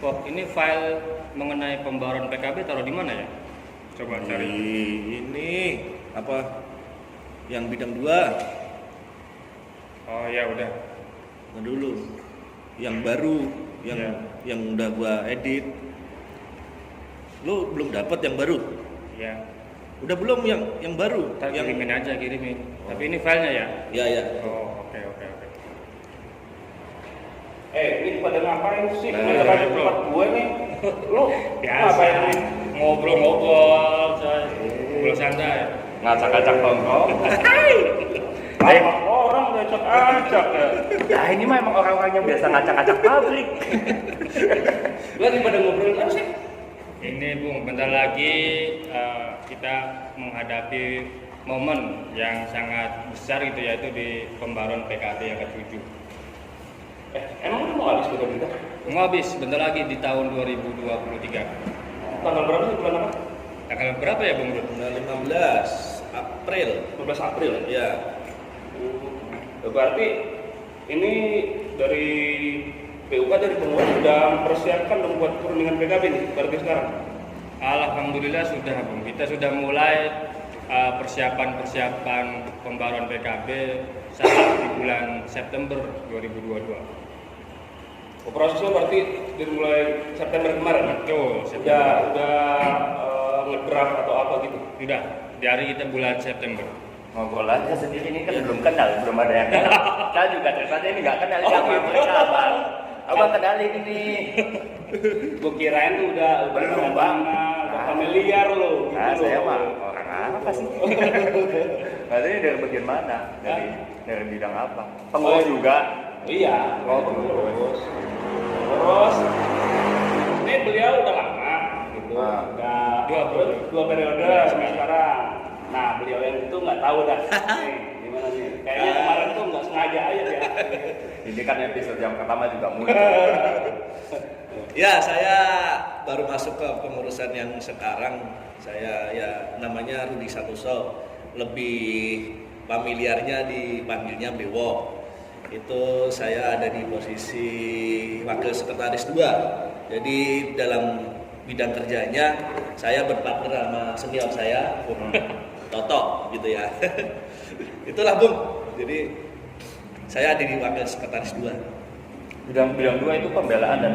Wah, ini file mengenai pembaruan PKB taruh di mana ya? Coba cari. Ini apa? Yang bidang 2. Oh ya udah. Nah dulu. Yang baru, yang udah gua edit. Lu belum dapat yang baru? Iya. Udah belum yang baru? Ntar Yang kirimin aja, kirimin. Tapi ini filenya ya? Ya. Oh, oke. Ini pada ngapain sih? Nah, Ini lagi bro. tempat gue nih. Lu Biasa. ngapain nih? Ngobrol-ngobrol, coy. Ngobrol santai. Ngacak-ngacak tongkol. Orang udah acak-acak ya. Ya ini mah emang orang-orang yang biasa ngacak-ngacak pabrik. Lagi pada ngobrol apa sih? Ini Bung, bentar lagi kita menghadapi momen yang sangat besar gitu, yaitu di pembaruan PKB yang ke-7. Emang lu mau habis beda-beda? Mau habis, bentar lagi di tahun 2023. Tanggal berapa sih, bulan apa? Tanggal berapa ya Bung? tanggal 15 April. 15 April ya? Ya. Berarti ini dari PUK dari penguat sudah mempersiapkan membuat perundingan PKB nih, berarti sekarang? Alhamdulillah sudah Bung, kita sudah mulai persiapan pembaruan PKB saat di bulan September 2022. Prosesnya berarti dari mulai September kemarin? Betul, September. Udah ngedraft atau apa gitu? Sudah, dari kita bulan September. Ngobrol aja sendiri ini kan belum kenal, belum ada yang kenal. Saya juga ternyata ini nggak kenal siapa mereka abang. Abang kenalin ini. Gue kirain tuh udah Belum, Bang. udah familiar lo. Nah, gitu saya loh. mah orang apa sih? Nah, ini dari bagian mana? Dari bidang apa? Pengurus juga. Iya, Pengurus. Terus ini beliau udah lama gitu. Ah. Udah dua periode sampai sekarang. Nah, beliau yang itu nggak tahu dah. Nih, gimana nih? Kayaknya kemarin tuh nggak sengaja aja dia. Ini kan episode yang pertama juga muncul. Ya, saya baru masuk ke pengurusan yang sekarang. Saya ya namanya Rudi Santoso. Lebih familiarnya dipanggilnya Bewo. Itu saya ada di posisi wakil sekretaris 2. Jadi dalam bidang kerjanya saya berpartner sama senior saya, Bung Toto gitu ya. Itulah Bung. Jadi saya ada di wakil sekretaris 2. Bidang 2 itu pembelaan dan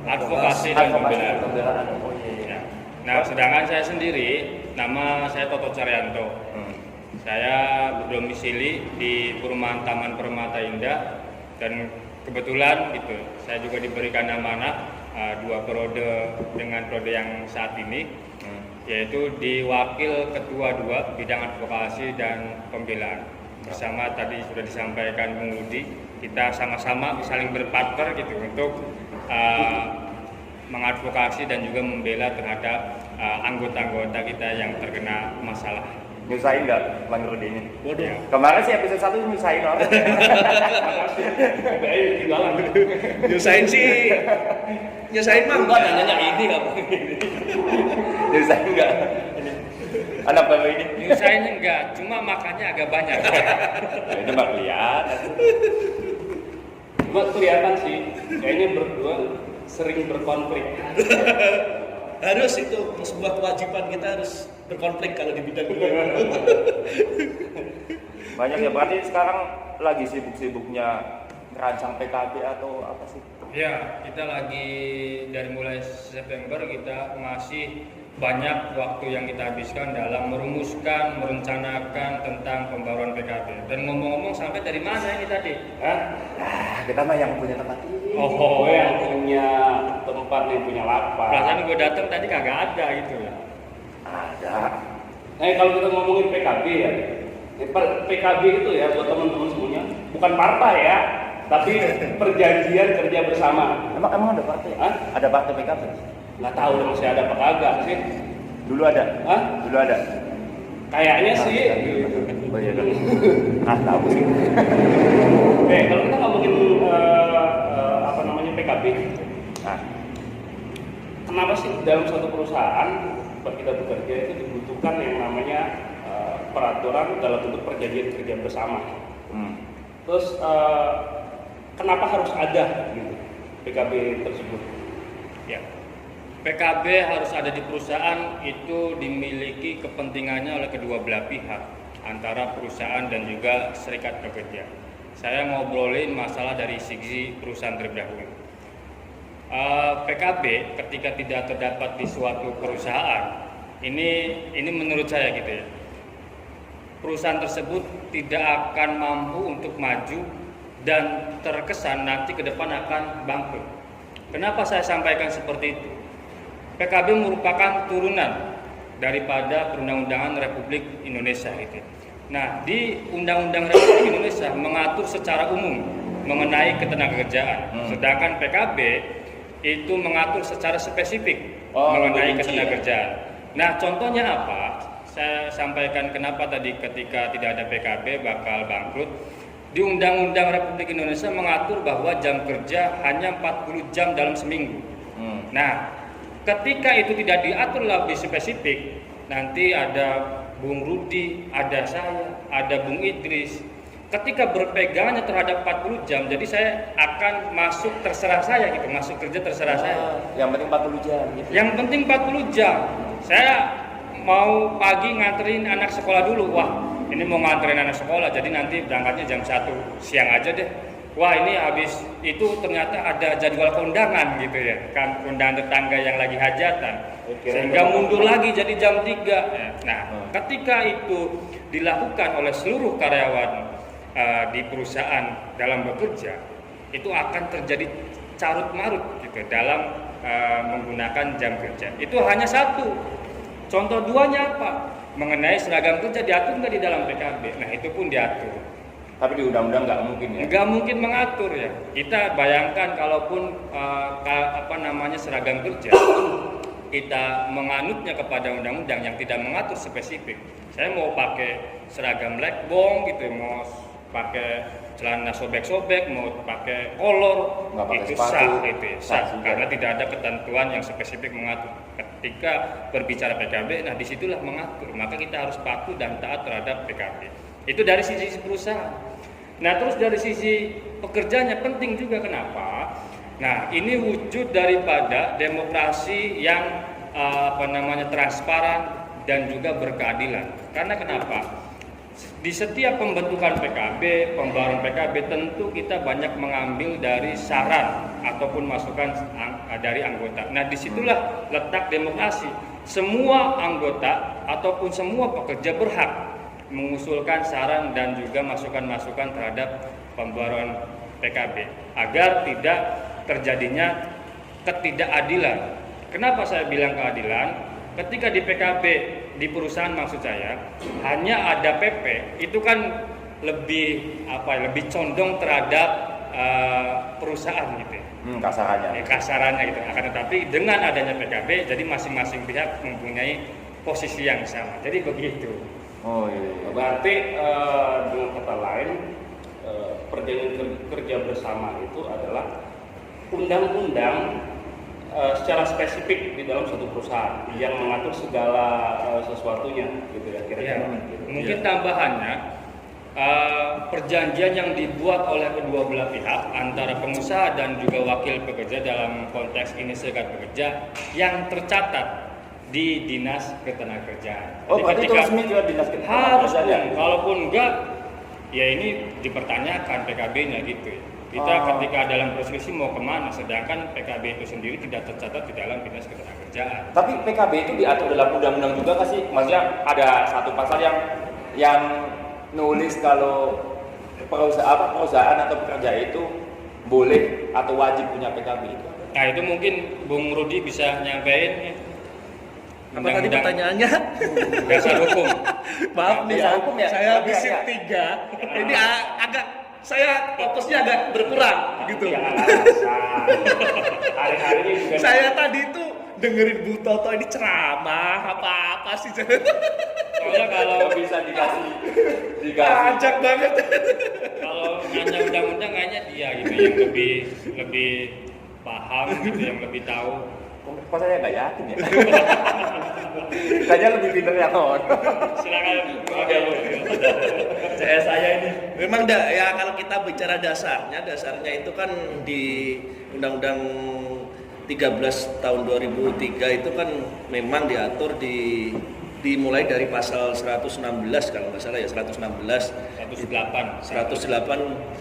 Advokasi dan pembelaan. pembelaan. Oh iya. Nah, sedangkan saya sendiri, nama saya Toto Caryanto. Saya berdomisili di Perumahan Taman Permata Indah dan kebetulan gitu, saya juga diberikan amanah 2 periode dengan periode yang saat ini, yaitu di Wakil Ketua 2 Bidang Advokasi dan Pembelaan. Bersama tadi sudah disampaikan Bung Rudi, kita sama-sama saling berpartner gitu untuk mengadvokasi dan juga membela terhadap anggota-anggota kita yang terkena masalah. Nyusahin nggak Bang Rudi ini? Waduh. Ya. Kemarin sih episode 1 nyusahin orang. Kayaknya ketinggalan. Nyusahin mah Enggak nanya ini apa? Nyusahin nggak? Anak baru ini. Nyusahin enggak, cuma makannya agak banyak. Itu bak lihat. Cuma kelihatan sih, kayaknya berdua sering berkonflik. harus itu sebuah kewajiban, kita harus berkonflik kalau di bidang ini. Banyak ya, berarti sekarang lagi sibuk-sibuknya merancang PKB atau apa sih? Ya, kita lagi dari mulai September kita masih banyak waktu yang kita habiskan dalam merumuskan, merencanakan tentang pembaruan PKB. Dan ngomong-ngomong sampai dari mana ini tadi? Hah? Kita mah yang punya tempat ini. Oh, Gue yang punya tempat nih, punya lapak. perasaan gue datang tadi kagak ada gitu ya. Ada. Kalau kita ngomongin PKB ya, PKB itu ya buat teman-teman semuanya bukan partai ya, tapi perjanjian kerja bersama. Emang ada partai? Hah? Ada partai PKB? Nggak tahu masih ada apa kagak sih? Dulu ada. Hah? Dulu ada. Kayaknya sih. Oh iya kan. Tahu sih. Kalau kita ngomongin apa namanya PKB, Nah, kenapa sih dalam suatu perusahaan tempat kita bekerja itu dibutuhkan yang namanya peraturan dalam bentuk perjanjian kerja bersama? Terus kenapa harus ada gitu PKB tersebut? Ya. PKB harus ada di perusahaan itu dimiliki kepentingannya oleh kedua belah pihak, antara perusahaan dan juga serikat pekerja. Saya ngobrolin masalah dari sisi perusahaan terlebih dahulu. PKB ketika tidak terdapat di suatu perusahaan, ini menurut saya gitu ya, perusahaan tersebut tidak akan mampu untuk maju dan terkesan nanti ke depan akan bangkrut. Kenapa saya sampaikan seperti itu? PKB merupakan turunan daripada Perundang-undangan Republik Indonesia itu. Nah, di Undang-Undang Republik Indonesia mengatur secara umum mengenai ketenagakerjaan. Sedangkan PKB itu mengatur secara spesifik mengenai ketenagakerjaan. Nah, contohnya apa? Saya sampaikan kenapa tadi ketika tidak ada PKB bakal bangkrut. Di Undang-Undang Republik Indonesia mengatur bahwa jam kerja hanya 40 jam dalam seminggu. Nah, ketika itu tidak diatur lebih spesifik, nanti ada Bung Rudi, ada saya, ada Bung Idris. Ketika berpegangnya terhadap 40 jam, jadi saya akan masuk terserah saya gitu, masuk kerja terserah saya. Yang penting 40 jam gitu. Yang penting 40 jam. Saya mau pagi nganterin anak sekolah dulu. Wah, ini mau nganterin anak sekolah, jadi nanti berangkatnya jam 1 siang aja deh. Wah, ini habis itu ternyata ada jadwal kondangan gitu ya, kan kondangan tetangga yang lagi hajatan. Sehingga mundur lagi jadi jam 3. Nah, ketika itu dilakukan oleh seluruh karyawan di perusahaan dalam bekerja, itu akan terjadi carut marut gitu dalam menggunakan jam kerja. Itu hanya satu. Contoh duanya apa? Mengenai seragam kerja diatur nggak di dalam PKB? Nah, itu pun diatur. Tapi di undang-undang nggak mungkin ya? Nggak mungkin mengatur ya. Kita bayangkan kalaupun seragam kerja kita menganutnya kepada undang-undang yang tidak mengatur spesifik. Saya mau pakai seragam lekbong gitu, mau pakai celana sobek-sobek, mau pakai kolor, itu sah, itu sah, karena tidak ada ketentuan yang spesifik mengatur. Ketika berbicara PKB, nah disitulah mengatur. Maka kita harus patuh dan taat terhadap PKB. Itu dari sisi perusahaan. Nah, terus dari sisi pekerjanya penting juga. Kenapa? Nah, ini wujud daripada demokrasi yang transparan dan juga berkeadilan. Karena kenapa? Di setiap pembentukan PKB, pembaruan PKB, tentu kita banyak mengambil dari saran ataupun masukan dari anggota. Nah, disitulah letak demokrasi. Semua anggota ataupun semua pekerja berhak mengusulkan saran dan juga masukan-masukan terhadap pembaruan PKB agar tidak terjadinya ketidakadilan. Kenapa saya bilang keadilan? Ketika di PKB di perusahaan maksud saya hanya ada PP, itu kan lebih condong terhadap perusahaan gitu. Kasarannya gitu. Akan tetapi dengan adanya PKB, jadi masing-masing pihak mempunyai posisi yang sama. Jadi begitu. Oh iya. Berarti dengan kata lain perjanjian kerja bersama itu adalah undang-undang secara spesifik di dalam suatu perusahaan yang mengatur segala sesuatunya gitu ya kira-kira. Mungkin tambahannya perjanjian yang dibuat oleh kedua belah pihak antara pengusaha dan juga wakil pekerja, dalam konteks ini serikat pekerja, yang tercatat di Dinas Ketenagakerjaan. Oh, berarti itu resmi juga Dinas Ketenagakerjaan. Harus, kalaupun enggak, ya ini dipertanyakan PKB-nya gitu. Kita ketika dalam persekusi mau kemana, sedangkan PKB itu sendiri tidak tercatat di dalam Dinas Ketenagakerjaan. Tapi PKB itu diatur dalam undang-undang juga kan sih? Maksudnya ada satu pasal yang nulis kalau perusahaan atau pekerja itu boleh atau wajib punya PKB itu. Nah, itu mungkin Bung Rudi bisa nyampein. Apa tadi pertanyaannya? Dasar hukum. Maaf nih, dasar hukum ya? saya habisin 3. Ini agak saya fokusnya agak berkurang gitu. Hari-hari ini juga Saya tadi tuh dengerin Bu Toto ini ceramah apa sih? Soalnya kalau bisa dikasih Ajak banget. kalau nanya undang-undang kayaknya dia gitu yang lebih paham gitu, yang lebih tahu. Kok saya nggak yakin ya? Kayaknya lebih pintar yang on. Silakan. Saya ini memang kalau kita bicara dasarnya itu kan di Undang-Undang 13 tahun 2003 itu kan memang diatur dimulai dari pasal 116 kalau nggak salah ya, 116 108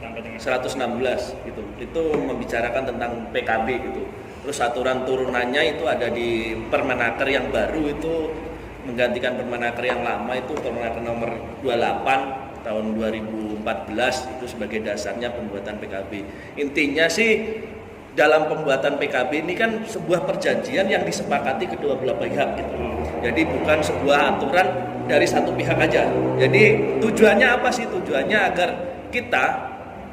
sampai dengan 116 gitu. Itu membicarakan tentang PKB gitu. Terus aturan turunannya itu ada di Permenaker yang baru itu menggantikan Permenaker yang lama itu Permenaker nomor 28 tahun 2014 itu sebagai dasarnya pembuatan PKB. Intinya sih dalam pembuatan PKB ini kan sebuah perjanjian yang disepakati kedua belah pihak gitu. Jadi bukan sebuah aturan dari satu pihak aja. Jadi tujuannya apa sih? Tujuannya agar kita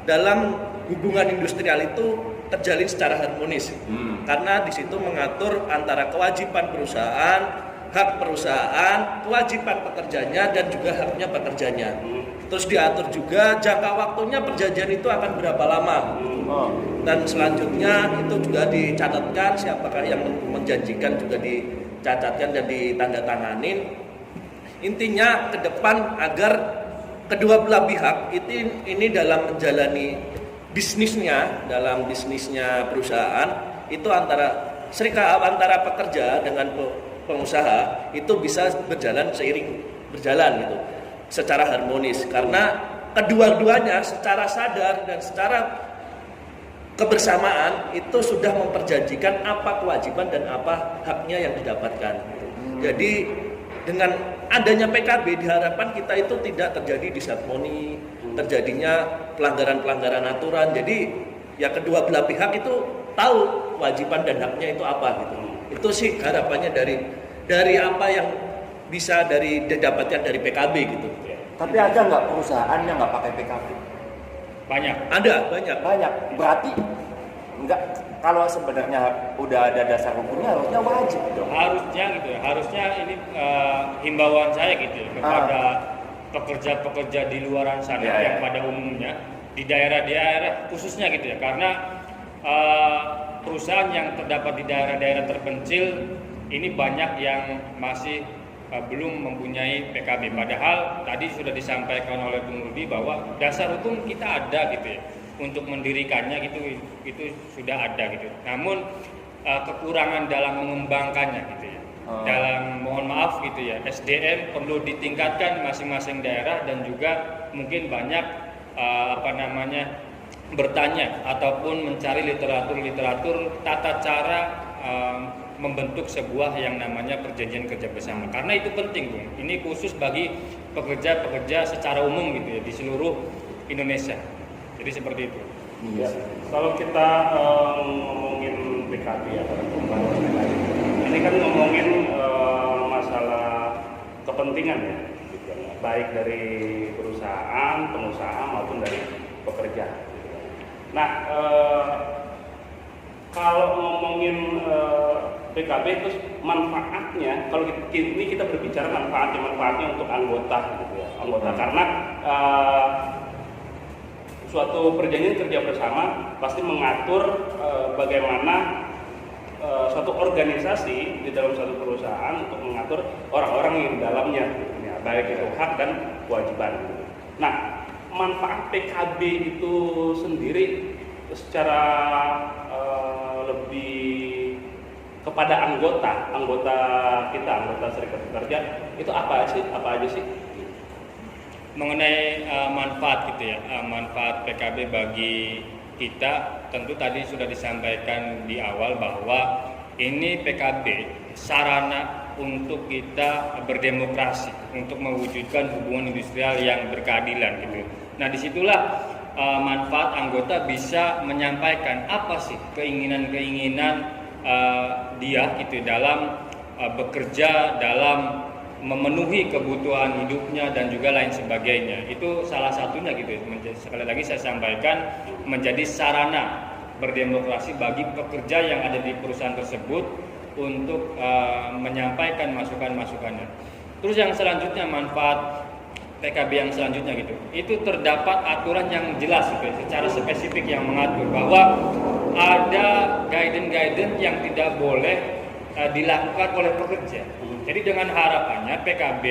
dalam hubungan industrial itu terjalin secara harmonis. Karena di situ mengatur antara kewajiban perusahaan, hak perusahaan, kewajiban pekerjanya dan juga haknya pekerjanya. Terus diatur juga jangka waktunya perjanjian itu akan berapa lama. Dan selanjutnya itu juga dicatatkan siapakah yang menjanjikan juga dicatatkan dan ditandatanganin. Intinya ke depan agar kedua belah pihak ini dalam menjalani bisnisnya, dalam bisnisnya perusahaan itu antara pekerja dengan pengusaha itu bisa berjalan gitu secara harmonis, karena kedua-duanya secara sadar dan secara kebersamaan itu sudah memperjanjikan apa kewajiban dan apa haknya yang didapatkan. Jadi dengan adanya PKB diharapkan kita itu tidak terjadi disharmoni, terjadinya pelanggaran-pelanggaran aturan. Jadi ya kedua belah pihak itu tahu kewajiban dan haknya itu apa gitu. Itu sih harapannya dari apa yang bisa didapatkan dari PKB gitu. Tapi ada nggak perusahaan yang nggak pakai PKB? banyak. Ada banyak. Berarti nggak, kalau sebenarnya udah ada dasar hukumnya harusnya wajib dong. Harusnya gitu ya. Harusnya ini himbauan saya gitu ya, kepada pekerja-pekerja di luaran sana yang pada umumnya di daerah-daerah khususnya gitu ya. Karena perusahaan yang terdapat di daerah-daerah terpencil ini banyak yang masih belum mempunyai PKB. Padahal tadi sudah disampaikan oleh Bung Rudi bahwa dasar hukum kita ada gitu ya, untuk mendirikannya gitu, itu sudah ada gitu. Namun kekurangan dalam mengembangkannya gitu ya. Dalam mohon maaf gitu ya, SDM perlu ditingkatkan masing-masing daerah dan juga mungkin banyak bertanya ataupun mencari literatur tata cara membentuk sebuah yang namanya perjanjian kerja bersama, karena itu penting Bung. Ini khusus bagi pekerja-pekerja secara umum gitu ya di seluruh Indonesia. Jadi seperti itu. Ya, kalau kita ngomongin PKB atau pembahasan PKB, ini kan ngomongin masalah kepentingan ya, gitu, baik dari perusahaan, pengusaha maupun dari pekerja. Nah, kalau ngomongin PKB terus manfaatnya, kalau ini kita berbicara manfaatnya untuk anggota gitu ya, anggota karena suatu perjanjian kerja bersama pasti mengatur bagaimana suatu organisasi di dalam suatu perusahaan untuk mengatur orang-orang yang di dalamnya, ya, baik itu hak dan kewajiban. Nah, manfaat PKB itu sendiri secara lebih kepada anggota kita, anggota serikat pekerja itu apa aja sih? Mengenai manfaat gitu ya, manfaat PKB bagi kita tentu tadi sudah disampaikan di awal bahwa ini PKB sarana untuk kita berdemokrasi, untuk mewujudkan hubungan industrial yang berkeadilan gitu. Nah, disitulah manfaat anggota bisa menyampaikan apa sih keinginan-keinginan dia gitu dalam bekerja, dalam memenuhi kebutuhan hidupnya dan juga lain sebagainya. Itu salah satunya gitu. Sekali lagi saya sampaikan menjadi sarana berdemokrasi bagi pekerja yang ada di perusahaan tersebut untuk menyampaikan masukan-masukannya. Terus yang selanjutnya manfaat PKB yang selanjutnya gitu, itu terdapat aturan yang jelas gitu, secara spesifik yang mengatur bahwa ada guidance yang tidak boleh dilakukan oleh pekerja. Jadi dengan harapannya PKB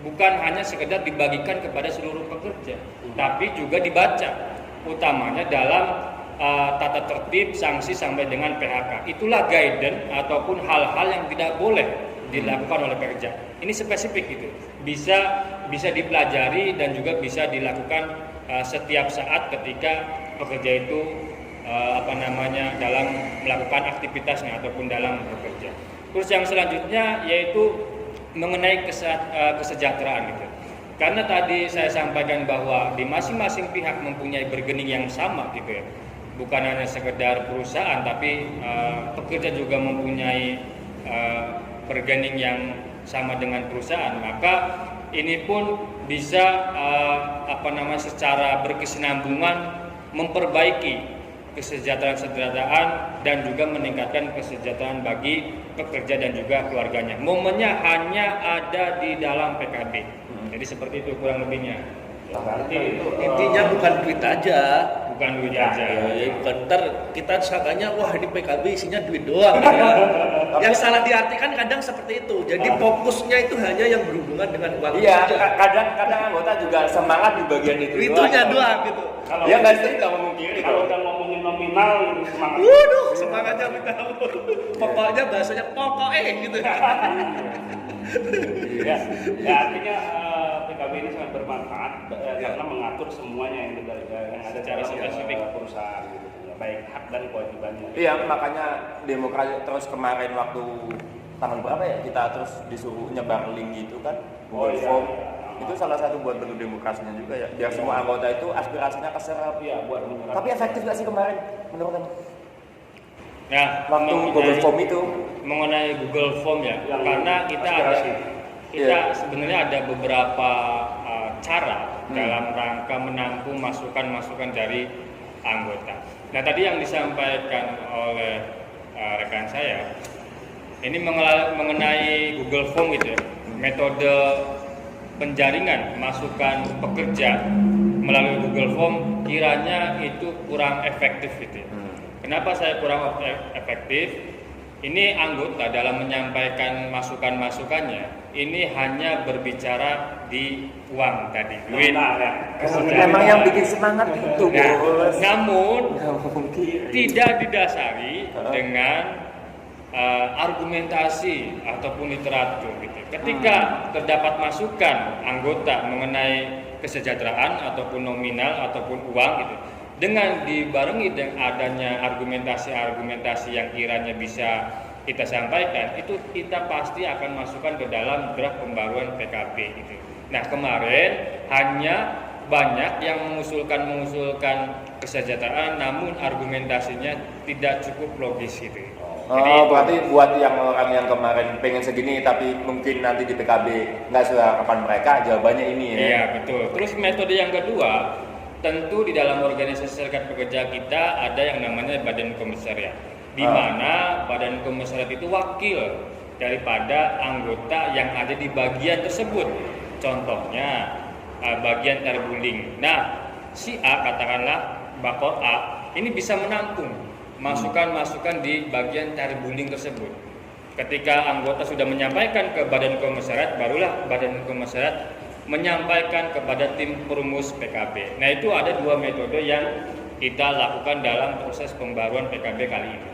bukan hanya sekedar dibagikan kepada seluruh pekerja, tapi juga dibaca, utamanya dalam tata tertib, sanksi sampai dengan PHK. Itulah guidance ataupun hal-hal yang tidak boleh dilakukan oleh pekerja. Ini spesifik gitu. Bisa dipelajari dan juga bisa dilakukan setiap saat ketika pekerja itu dalam melakukan aktivitasnya ataupun dalam bekerja. Terus yang selanjutnya yaitu mengenai kesejahteraan gitu. Karena tadi saya sampaikan bahwa di masing-masing pihak mempunyai bargaining yang sama gitu ya. Bukan hanya sekedar perusahaan tapi pekerja juga mempunyai bargaining yang sama dengan perusahaan. Maka ini pun bisa secara berkesinambungan memperbaiki kesejahteraan dan juga meningkatkan kesejahteraan bagi pekerja dan juga keluarganya. Momennya hanya ada di dalam PKB. Jadi seperti itu kurang lebihnya. Berarti itu Intinya bukan duit aja. Bukan duit Ya, aja. Ya, bukan ntar kita sangkanya wah di PKB isinya duit doang ya. Yang salah diartikan kadang seperti itu. Jadi fokusnya itu hanya yang berhubungan dengan uang Iya, saja. kadang anggota juga semangat di bagian itu. Itunya doang gitu. kalau Ya nggak sih, nggak memungkiri. kalau udah ngomongin nominal itu semangat. Waduh, semangatnya minta ampun. Pokoknya bahasanya pokoknya gitu. Ya, artinya PKB ini sangat bermanfaat karena mengatur semuanya yang ada Secara dalam spesifik. perusahaan gitu. Baik hak dan kewajibannya. Iya, makanya demokrasi terus kemarin waktu tanggal berapa ya kita terus disuruh nyebar link gitu kan, Google iya, Form. iya. Itu salah satu buat bentuk demokrasinya juga ya. Biar semua anggota itu aspirasinya keserap. Iya, buat menyerap. Tapi efektif nggak sih kemarin menurut kamu? Nah, Waktu Google Form itu, mengenai Google Form ya, Yang karena kita aspirasi. sebenarnya ada beberapa cara Hmm. dalam rangka menampung masukan-masukan dari anggota. Nah, tadi yang disampaikan oleh rekan saya ini mengenai Google Form gitu ya, metode penjaringan masukan pekerja melalui Google Form kiranya itu kurang efektif gitu ya. Kenapa saya kurang efektif? Ini anggota dalam menyampaikan masukan-masukannya ini hanya berbicara di uang tadi, duit. Nah, ya. memang yang bikin semangat itu, Nah, bos. namun Nggak mungkin. tidak didasari dengan argumentasi ataupun literatur gitu. Ketika terdapat masukan anggota mengenai kesejahteraan ataupun nominal ataupun uang gitu, dengan dibarengi dengan adanya argumentasi-argumentasi yang kiranya bisa kita sampaikan, itu kita pasti akan masukkan ke dalam draft pembaruan PKB gitu. Nah, kemarin hanya banyak yang mengusulkan kesejahteraan namun argumentasinya tidak cukup logis gitu. Oh, berarti buat yang orang yang kemarin pengen segini tapi mungkin nanti di PKB nggak sesuai harapan mereka, jawabannya ini ya. Iya, betul. Terus metode yang kedua, tentu di dalam organisasi serikat pekerja kita ada yang namanya badan komisariat, di mana badan komisariat itu wakil daripada anggota yang ada di bagian tersebut. Contohnya bagian terguling. Nah, si A katakanlah bakor A ini bisa menampung masukan-masukan di bagian terguling tersebut. Ketika anggota sudah menyampaikan ke badan komisariat, barulah badan komisariat menyampaikan kepada tim perumus PKB. Nah, itu ada dua metode yang kita lakukan dalam proses pembaruan PKB kali ini.